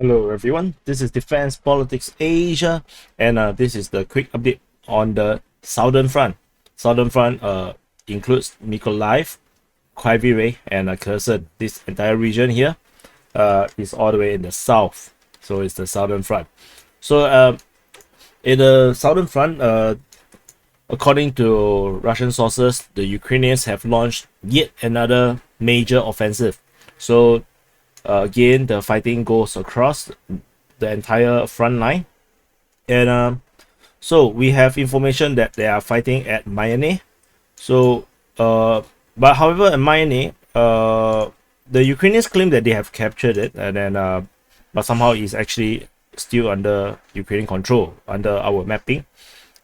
Hello everyone, this is Defense Politics Asia, and this is the quick update on the Southern Front. Southern Front includes Mykolaiv, Kryvyi and Kherson. This entire region here is all the way in the south, so it's the Southern Front. So in the Southern Front, according to Russian sources, the Ukrainians have launched yet another major offensive. So again, the fighting goes across the entire front line, and so we have information that they are fighting at Mayane. So, but however, at Mayane, the Ukrainians claim that they have captured it, and then but somehow it's actually still under Ukrainian control under our mapping,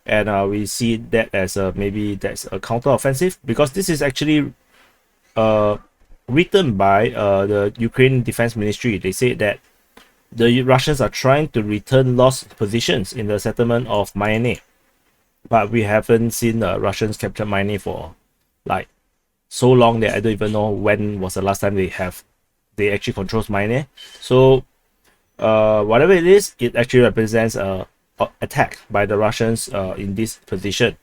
and we see that as maybe that's a counter-offensive because this is actually uh written by the Ukraine Defense Ministry. They say that the Russians are trying to return lost positions in the settlement of Mayane, but we haven't seen the Russians capture Mayane for like so long that I don't even know when was the last time they actually controls Mayane. So whatever it is, it actually represents a attack by the Russians in this position.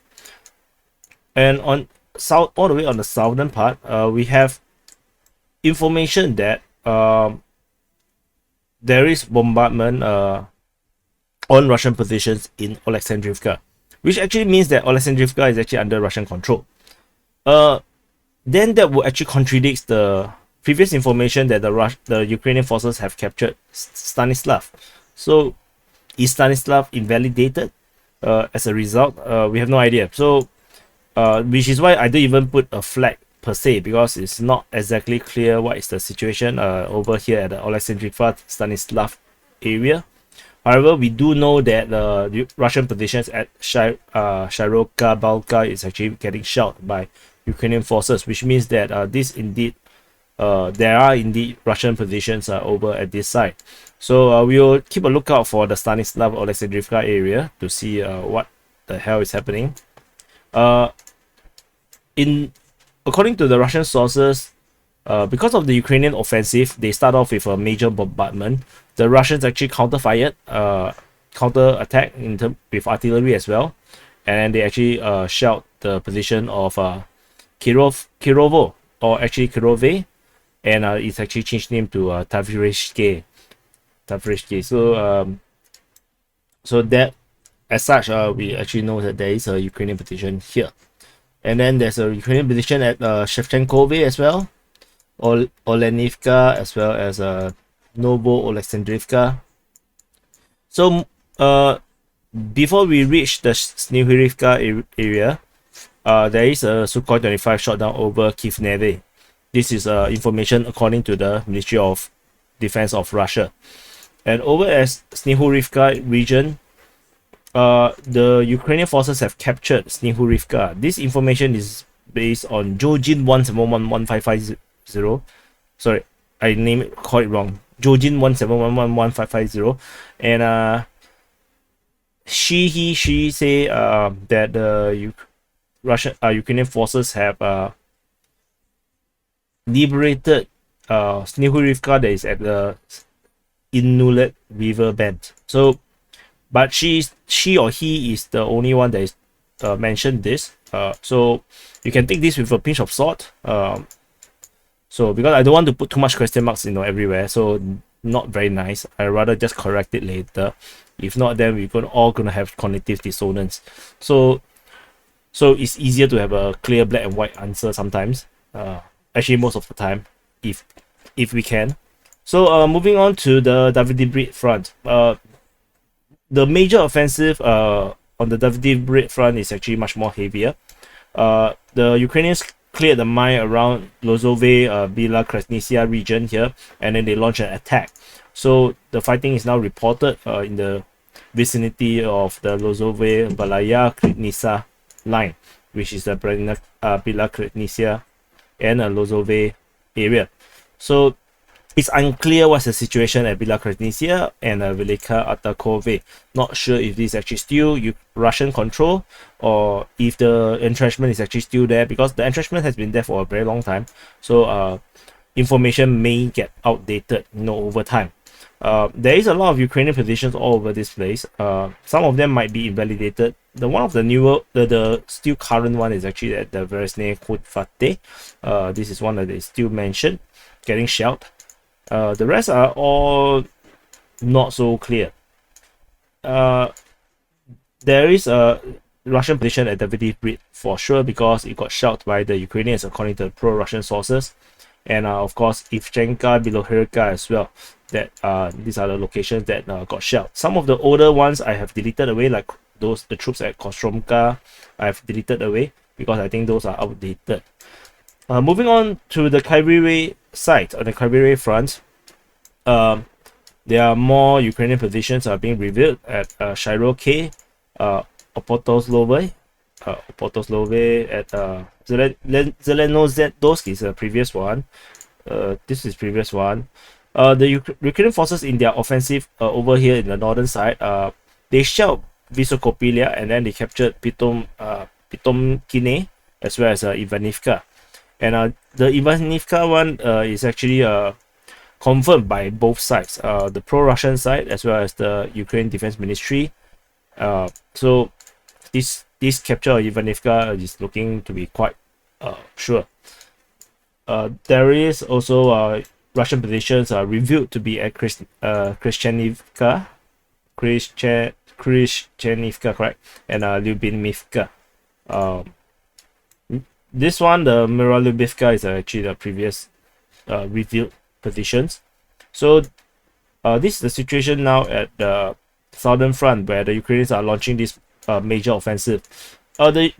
And on south, all the way on the southern part, we have information that there is bombardment on Russian positions in Alexandrivka, which actually means that Alexandrivka is actually under Russian control. Then that will actually contradicts the previous information that the Ukrainian forces have captured Stanislav. So is Stanislav invalidated as a result? We have no idea. So which is why I don't even put a flag per se, because it's not exactly clear what is the situation over here at the Alexandrivka Stanislav area. However, we do know that the Russian positions at Shiroka Balka is actually getting shelled by Ukrainian forces, which means that this indeed there are indeed Russian positions over at this side. So we will keep a lookout for the Stanislav Alexandrivka area to see what the hell is happening. According to the Russian sources, because of the Ukrainian offensive, they start off with a major bombardment. The Russians actually counter-fired, counter-attack with artillery as well, and they actually shelled the position of Kirovo, or actually Kirove, and it's actually changed name to Tavrishke. So that as such, we actually know that there is a Ukrainian position here. And then there's a Ukrainian position at Shevchenkove as well, Olenivka, as well as Novo Alexandrivka. So before we reach the Snihurivka area, there is a Sukhoi 25 shot down over Kiev. This is information according to the Ministry of Defense of Russia. And over at Snihurivka region, the Ukrainian forces have captured Snihurivka. This information is based on Jojin 1711550. Sorry, I call it wrong. Jojin 1711550. And she say that the Ukrainian forces have liberated Snihurivka that is at the Inulet River bend. So but she or he is the only one that is mentioned this. So you can take this with a pinch of salt. So because I don't want to put too much question marks, everywhere. So not very nice. I rather just correct it later. If not, then we're all gonna have cognitive dissonance. So it's easier to have a clear black and white answer sometimes. Actually, most of the time, if we can. So moving on to the Davydiv front. The major offensive on the Davydiv front is actually much more heavier. The Ukrainians cleared the mine around Lozove, Bila Kresnitsia region here, and then they launched an attack. So the fighting is now reported in the vicinity of the Lozove Balaya Kresnitsia line, which is the Bila Kresnitsia and Lozove area. So it's unclear what's the situation at Bila Kresnitsia and Velika Atakove. Not sure if this is actually still Russian control or if the entrenchment is actually still there, because the entrenchment has been there for a very long time. So information may get outdated, over time. There is a lot of Ukrainian positions all over this place. Some of them might be invalidated. The one of the newer, the still current one is actually at the Veresne Khutfate. This is one that is still mentioned, getting shelled. The rest are all not so clear. There is a Russian position at Davidiv Bridge for sure because it got shelled by the Ukrainians according to pro-Russian sources. And of course Ivchenka, Snihurivka as well. That these are the locations that got shelled. Some of the older ones I have deleted away, like the troops at Kostromka I have deleted away because I think those are outdated. Moving on to the Kaviry site, on the Kaviry front, there are more Ukrainian positions are being revealed at Shiroke, Opotoslovoe at Zelenozhedsk is the previous one. This is previous one. The Ukrainian forces in their offensive over here in the northern side, they shelled Vysokopilia and then they captured Potomkyne as well as Ivanivka. And the Ivanivka one is actually confirmed by both sides, the pro-Russian side as well as the Ukraine Defense Ministry. So this capture of Ivanivka is looking to be quite sure. There is also Russian positions are revealed to be at Krishchenivka, correct, and Lyubimivka. This one, the Mirolubivka, is actually the previous revealed positions. So this is the situation now at the southern front where the Ukrainians are launching this major offensive. The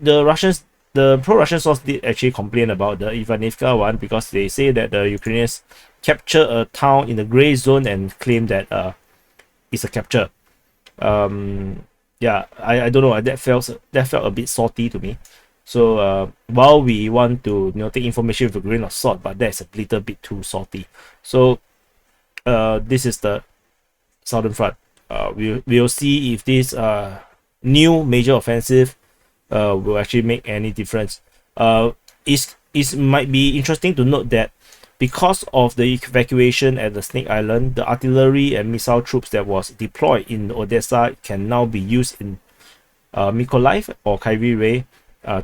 pro-Russian source did actually complain about the Ivanivka one because they say that the Ukrainians capture a town in the gray zone and claim that it's a capture. Yeah, I don't know. That felt a bit salty to me. So while we want to take information with a grain of salt, but that's a little bit too salty. So this is the southern front. We'll see if this new major offensive will actually make any difference. It might be interesting to note that because of the evacuation at the Snake Island, the artillery and missile troops that was deployed in Odessa can now be used in Mykolaiv or Kaviry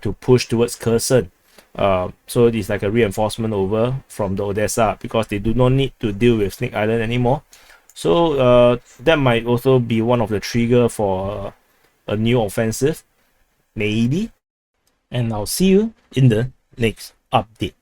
to push towards Kherson. So it's like a reinforcement over from the Odessa because they do not need to deal with Snake Island anymore. So that might also be one of the trigger for a new offensive, maybe. And I'll see you in the next update.